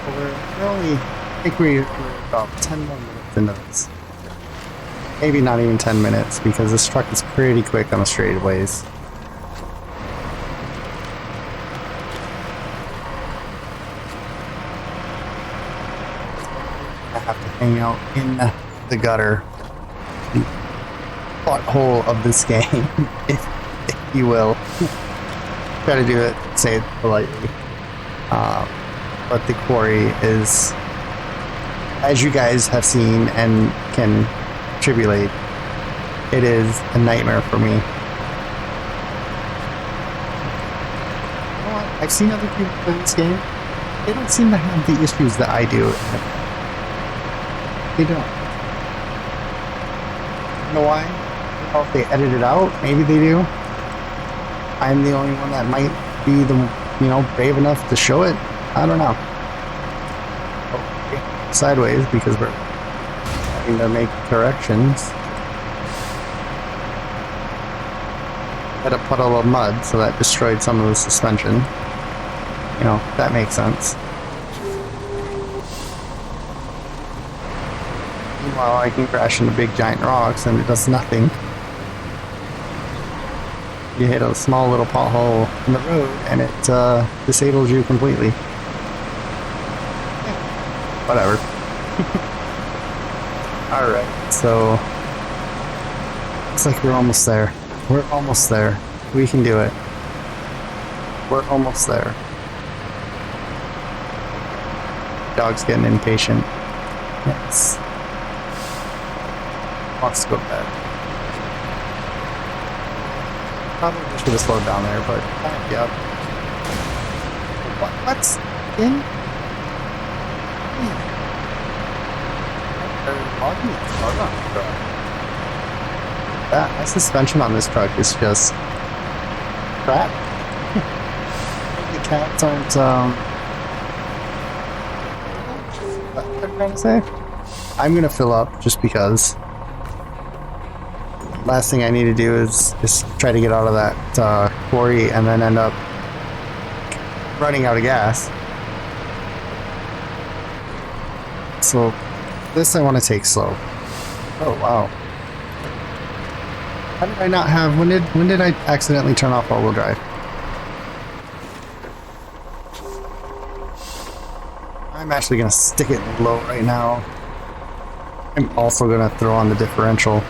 Speaker 1: We're only, I think we're about 10 more minutes into this. Maybe not even 10 minutes, because this truck is pretty quick on the straightaways. I have to hang out in the gutter, the butthole of this game, if you will. Try to do it, say it politely. But the quarry is, as you guys have seen and can tribulate, it is a nightmare for me. You know what? I've seen other people play this game. They don't seem to have the issues that I do. They don't. You know why? I don't know if they edit it out. Maybe they do. I'm the only one that might be the, brave enough to show it. I don't know. Okay. Sideways because we're having to make corrections. Had a puddle of mud, so that destroyed some of the suspension. That makes sense. Meanwhile, I can crash into big giant rocks and it does nothing. You hit a small little pothole in the road and it disables you completely. Whatever. Alright, so looks like we're almost there. We're almost there. We can do it. We're almost there. Dog's getting impatient. Yes. Wants to go to bed. Probably should have slowed down there, but yep. What's in? That suspension on this truck is just crap. The cats aren't what I'm trying to say. I'm gonna fill up just because. Last thing I need to do is try to get out of that quarry and then end up running out of gas. So this I want to take slow. Oh wow. How did I not have, when did I accidentally turn off all-wheel drive? I'm actually going to stick it low right now. I'm also going to throw on the differential.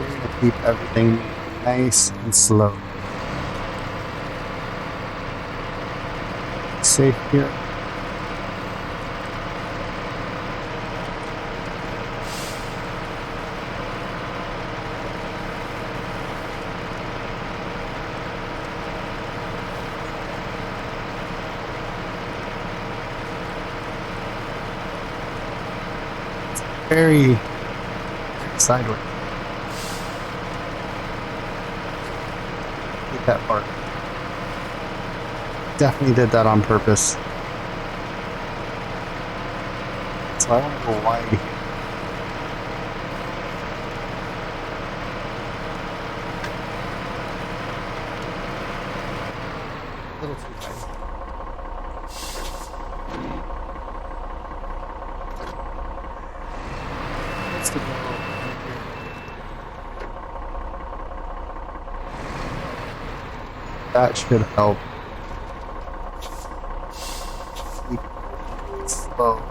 Speaker 1: We're going to keep everything nice and slow. Safe here. Very sideways. Hate that part. Definitely did that on purpose. So I want to go wide here. little too high. Let's go. That should help. Keep it slow.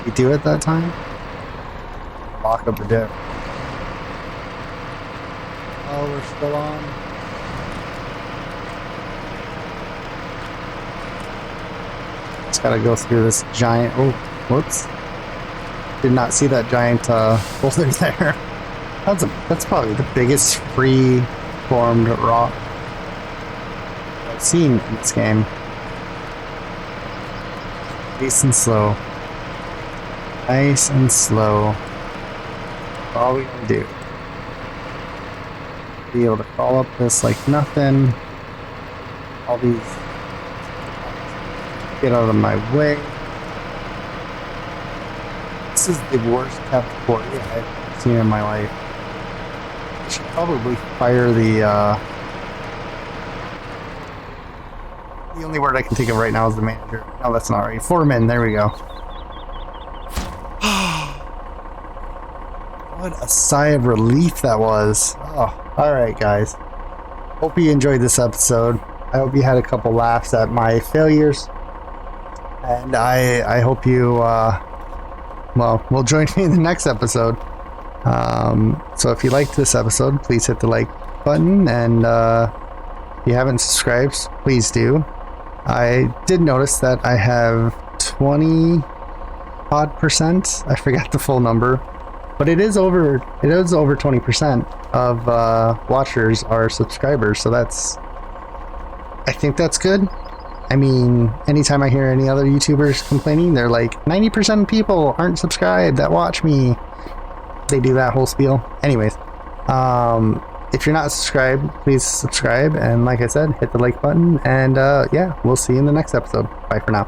Speaker 1: You do it that time? Lock up the dip. Oh, we're still on. Just gotta go through this giant. Oh, whoops! Did not see that giant boulder there. That's probably the biggest free-formed rock I've seen in this game. Nice and slow. Nice and slow. That's all we gotta do. Be able to crawl up this like nothing. All these. Get out of my way. This is the worst kept quarry I've seen in my life. I should probably fire the only word I can think of right now is the manager. No, that's not right. Foreman, there we go. What a sigh of relief that was. Oh, alright guys. Hope you enjoyed this episode. I hope you had a couple laughs at my failures. And I hope you, will join me in the next episode. So if you liked this episode, please hit the like button. And if you haven't subscribed, please do. I did notice that I have 20% I forgot the full number. But it is over 20% of watchers are subscribers, so I think that's good. I mean, anytime I hear any other YouTubers complaining, they're like, 90% of people aren't subscribed that watch me. They do that whole spiel. Anyways, if you're not subscribed, please subscribe, and like I said, hit the like button, and yeah, we'll see you in the next episode. Bye for now.